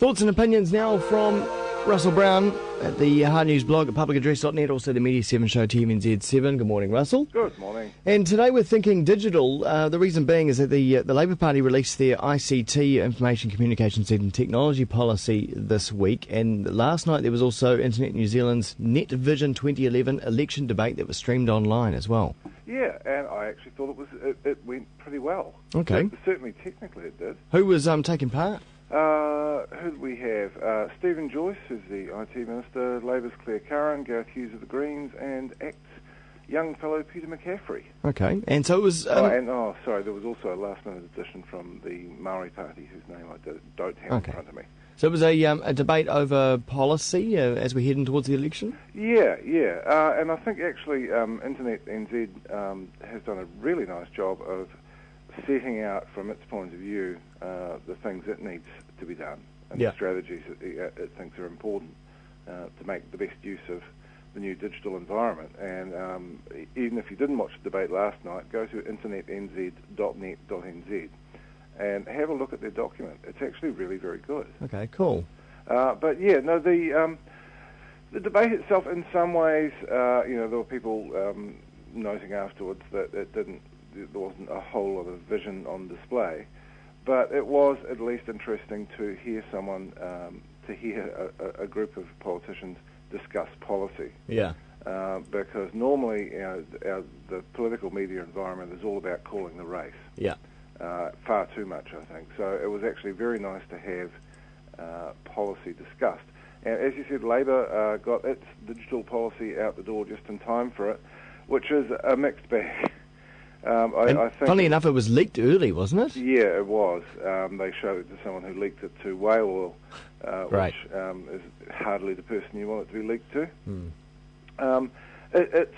Thoughts and opinions now from Russell Brown at the Hard News blog at publicaddress.net, also the Media 7 show TMNZ7. Good morning, Russell. Good morning. And today we're thinking digital. The reason being is that the Labour Party released their ICT, Information Communications and Technology policy this week, and last night there was also Internet New Zealand's Net Vision 2011 election debate that was streamed online as well. Yeah, and I actually thought it went pretty well. Okay. Certainly technically it did. Who was taking part? Who did we have? Stephen Joyce, who's the IT Minister, Labour's Claire Curran, Gareth Hughes of the Greens, and ACT's young fellow Peter McCaffrey. Okay, and so it was... there was also a last-minute addition from the Maori Party, whose name I don't have in front of me. So it was a debate over policy as we're heading towards the election? Yeah, and I think actually Internet NZ has done a really nice job of setting out from its point of view the things it needs to be done and the strategies it thinks are important to make the best use of the new digital environment. And even if you didn't watch the debate last night, go to internetnz.net.nz and have a look at their document. It's actually really very good. Okay, cool. The debate itself, in some ways, there were people noting afterwards that there wasn't a whole lot of vision on display, but it was at least interesting to hear a group of politicians discuss policy. Yeah. Because normally the political media environment is all about calling the race. Yeah. Far too much, I think. So it was actually very nice to have policy discussed. And as you said, Labour got its digital policy out the door just in time for it, which is a mixed bag. I think, funnily enough, it was leaked early, wasn't it? Yeah, it was. They showed it to someone who leaked it to Whale Oil, right. Which is hardly the person you want it to be leaked to. It's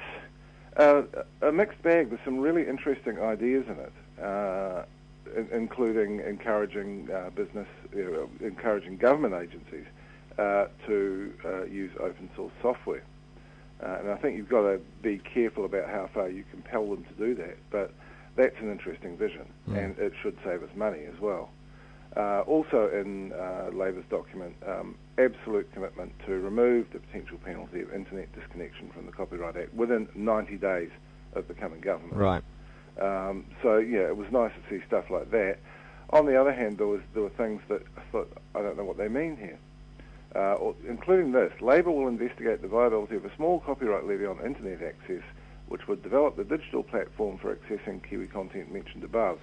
a mixed bag. There's some really interesting ideas in it, including encouraging encouraging government agencies to use open source software. And I think you've got to be careful about how far you compel them to do that. But that's an interesting vision, and it should save us money as well. Also in Labour's document, absolute commitment to remove the potential penalty of internet disconnection from the Copyright Act within 90 days of becoming government. Right. It was nice to see stuff like that. On the other hand, there were things that I thought, I don't know what they mean here. Including this, Labour will investigate the viability of a small copyright levy on internet access, which would develop the digital platform for accessing Kiwi content mentioned above,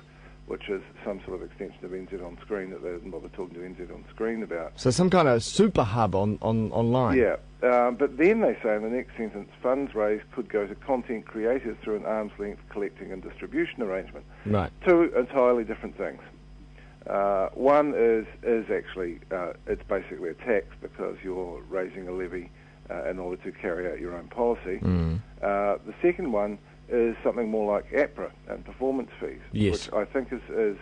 which is some sort of extension of NZ On Screen that they didn't bother talking to NZ On Screen about. So some kind of super hub online. Yeah, but then they say in the next sentence, funds raised could go to content creators through an arm's length collecting and distribution arrangement. Right. Two entirely different things. One is actually, it's basically a tax because you're raising a levy in order to carry out your own policy. The second one is something more like APRA and performance fees, which I think is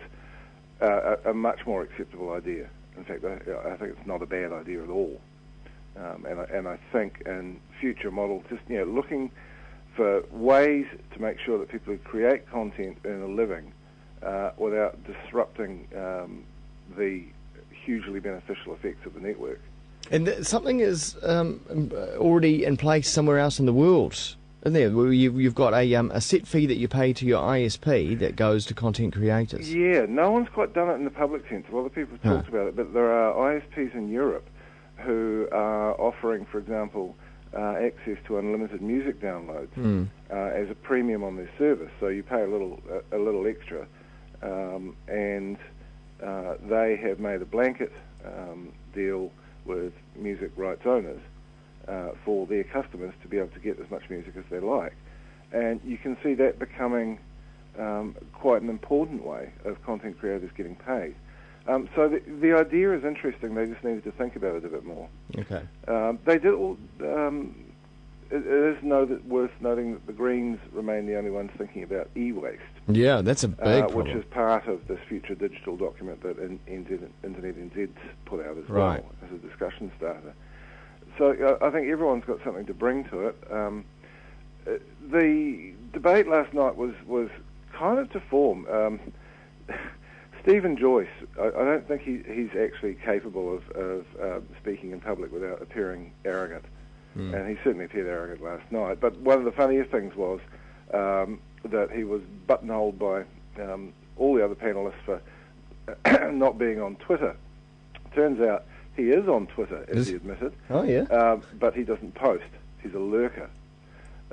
a much more acceptable idea. In fact, I think it's not a bad idea at all. And I think in future models, just looking for ways to make sure that people who create content earn a living without disrupting the hugely beneficial effects of the network. And something is already in place somewhere else in the world, isn't there? Where you've got a set fee that you pay to your ISP that goes to content creators. Yeah, no one's quite done it in the public sense. A lot of people have talked about it, but there are ISPs in Europe who are offering, for example, access to unlimited music downloads as a premium on their service. So you pay a little extra. And they have made a blanket deal with music rights owners for their customers to be able to get as much music as they like. And you can see that becoming quite an important way of content creators getting paid. So the idea is interesting. They just needed to think about it a bit more. Okay. They did all... It is worth noting that the Greens remain the only ones thinking about e-waste. Yeah, that's a big problem. Which is part of this future digital document that Internet NZ's put out as well as a discussion starter. So I think everyone's got something to bring to it. The debate last night was kind of to form. Stephen Joyce, I don't think he's actually capable of speaking in public without appearing arrogant. And he certainly appeared arrogant last night. But one of the funniest things was that he was buttonholed by all the other panellists for not being on Twitter. Turns out he is on Twitter, as he admitted. Oh, yeah. But he doesn't post. He's a lurker.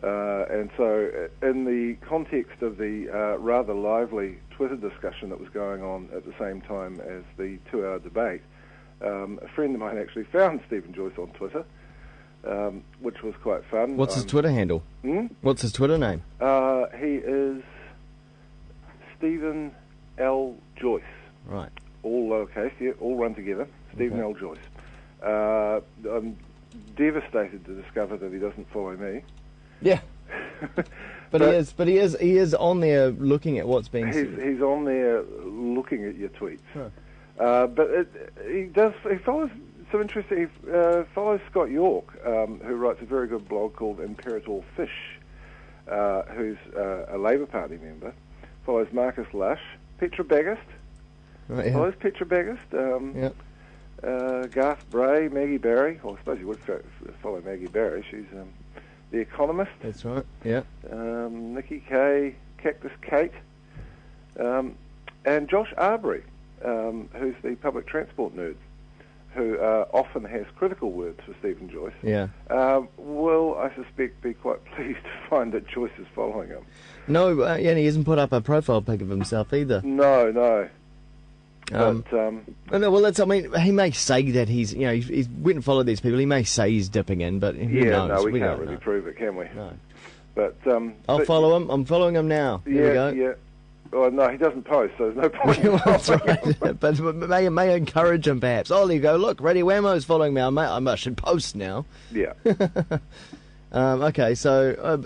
And so in the context of the rather lively Twitter discussion that was going on at the same time as the 2-hour debate, a friend of mine actually found Stephen Joyce on Twitter, which was quite fun. What's his Twitter handle? What's his Twitter name? He is Stephen L. Joyce. Right. All lowercase, yeah, all run together. Stephen L. Joyce. I'm devastated to discover that he doesn't follow me. Yeah. But he is on there looking at what's being said. He's on there looking at your tweets. Huh. But he follows some interesting. He follows Scott York, who writes a very good blog called Imperator Fish, who's a Labour Party member. Follows Marcus Lush, Petra Baggist. Right, yeah. Follows Petra Baggist. Garth Bray, Maggie Barry. Well, I suppose you would follow Maggie Barry. She's The Economist. That's right. Yeah. Nikki Kay, Cactus Kate, and Josh Arbery, who's the public transport nerd, who often has critical words for Stephen Joyce. Yeah. Will, I suspect, be quite pleased to find that Joyce is following him. No, and he hasn't put up a profile pic of himself either. No. No, well, that's. I mean, he may say that he's went and followed these people. He may say he's dipping in, but who knows? No, we can't really prove it, can we? No. But I'll follow him. I'm following him now. Here we go. Yeah. Oh no, he doesn't post, so there's no point. That's right. But may encourage him, perhaps. Oh, there you go. Look, Ready Whammo's following me. I should post now. Yeah. Okay, so.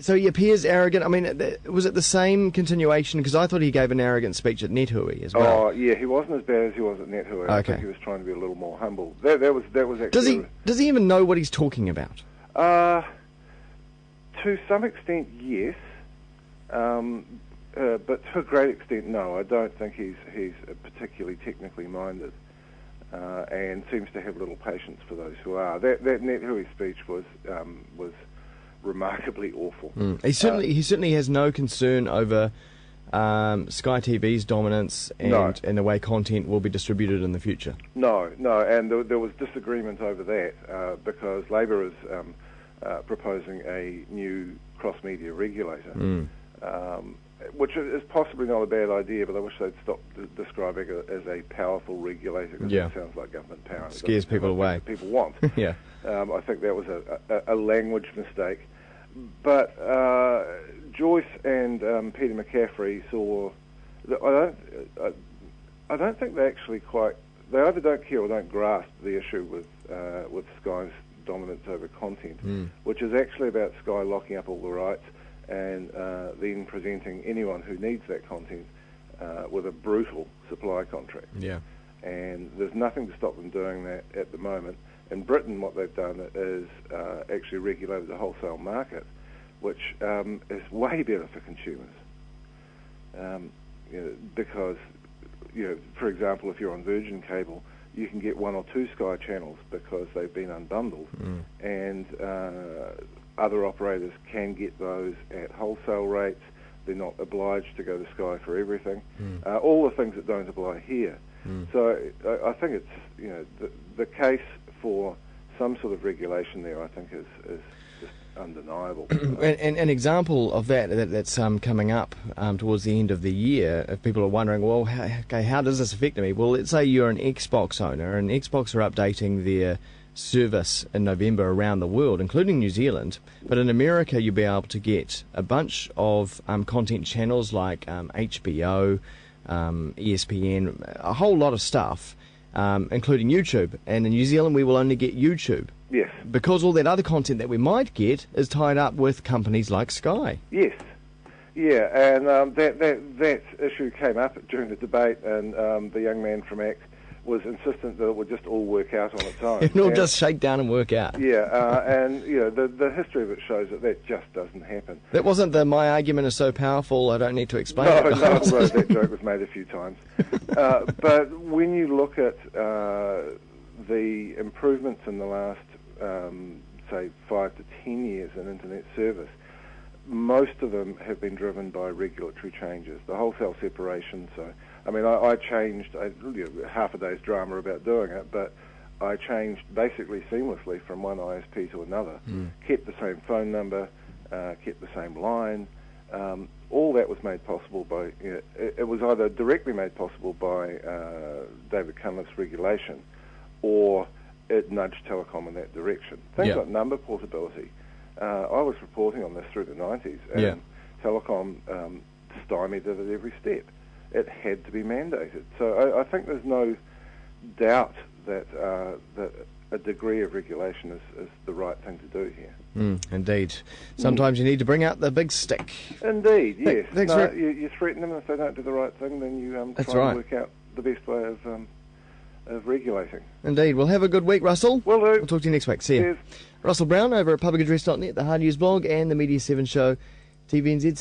So he appears arrogant. I mean, was it the same continuation? Because I thought he gave an arrogant speech at NetHui as well. Oh, yeah, he wasn't as bad as he was at NetHui. Okay. I think he was trying to be a little more humble. That was actually... Does he even know what he's talking about? To some extent, yes. But to a great extent, no. I don't think he's particularly technically minded, and seems to have little patience for those who are. That NetHui speech was remarkably awful. He certainly has no concern over Sky TV's dominance and the way content will be distributed in the future. No, and there was disagreement over that because Labour is proposing a new cross-media regulator, which is possibly not a bad idea, but I wish they'd stop describing it as a powerful regulator, because it sounds like government power. It scares people away. People want. Yeah. I think that was a language mistake. But Joyce and Peter McCaffrey saw. I don't think they actually quite. They either don't care or don't grasp the issue with Sky's dominance over content, which is actually about Sky locking up all the rights and then presenting anyone who needs that content with a brutal supply contract. Yeah. And there's nothing to stop them doing that at the moment. In Britain, what they've done is actually regulated the wholesale market, which is way better for consumers. Because, for example, if you're on Virgin Cable, you can get 1 or 2 Sky channels because they've been unbundled, and other operators can get those at wholesale rates. They're not obliged to go to Sky for everything. All the things that don't apply here. So I think it's the case for some sort of regulation there, I think, is just undeniable. And an example of that's coming up towards the end of the year, if people are wondering, well, how does this affect me? Well, let's say you're an Xbox owner, and Xbox are updating their service in November around the world, including New Zealand. But in America, you'll be able to get a bunch of content channels like HBO, ESPN, a whole lot of stuff, including YouTube. And in New Zealand, we will only get YouTube. Yes. Because all that other content that we might get is tied up with companies like Sky. Yes. Yeah, and that issue came up during the debate, and the young man from ACT was insistent that it would just all work out on its own. It'll just shake down and work out. Yeah, and the history of it shows that just doesn't happen. That wasn't my argument is so powerful, I don't need to explain it. No, that joke was made a few times. But when you look at the improvements in the last, say, 5 to 10 years in internet service, most of them have been driven by regulatory changes. The wholesale separation, I changed half a day's drama about doing it, but I changed basically seamlessly from one ISP to another, kept the same phone number, kept the same line. All that was made possible by, it was either directly made possible by David Cunliffe's regulation, or it nudged telecom in that direction. Things like number portability. I was reporting on this through the 90s, and telecom stymied it at every step. It had to be mandated. So I think there's no doubt that a degree of regulation is the right thing to do here. Indeed. Sometimes you need to bring out the big stick. Indeed, yes. You threaten them, and if they don't do the right thing, then you try to work out the best way of regulating. Indeed. Well, have a good week, Russell. Will do. We'll talk to you next week. See you. Russell Brown over at publicaddress.net, the Hard News blog, and the Media 7 show, TVNZ.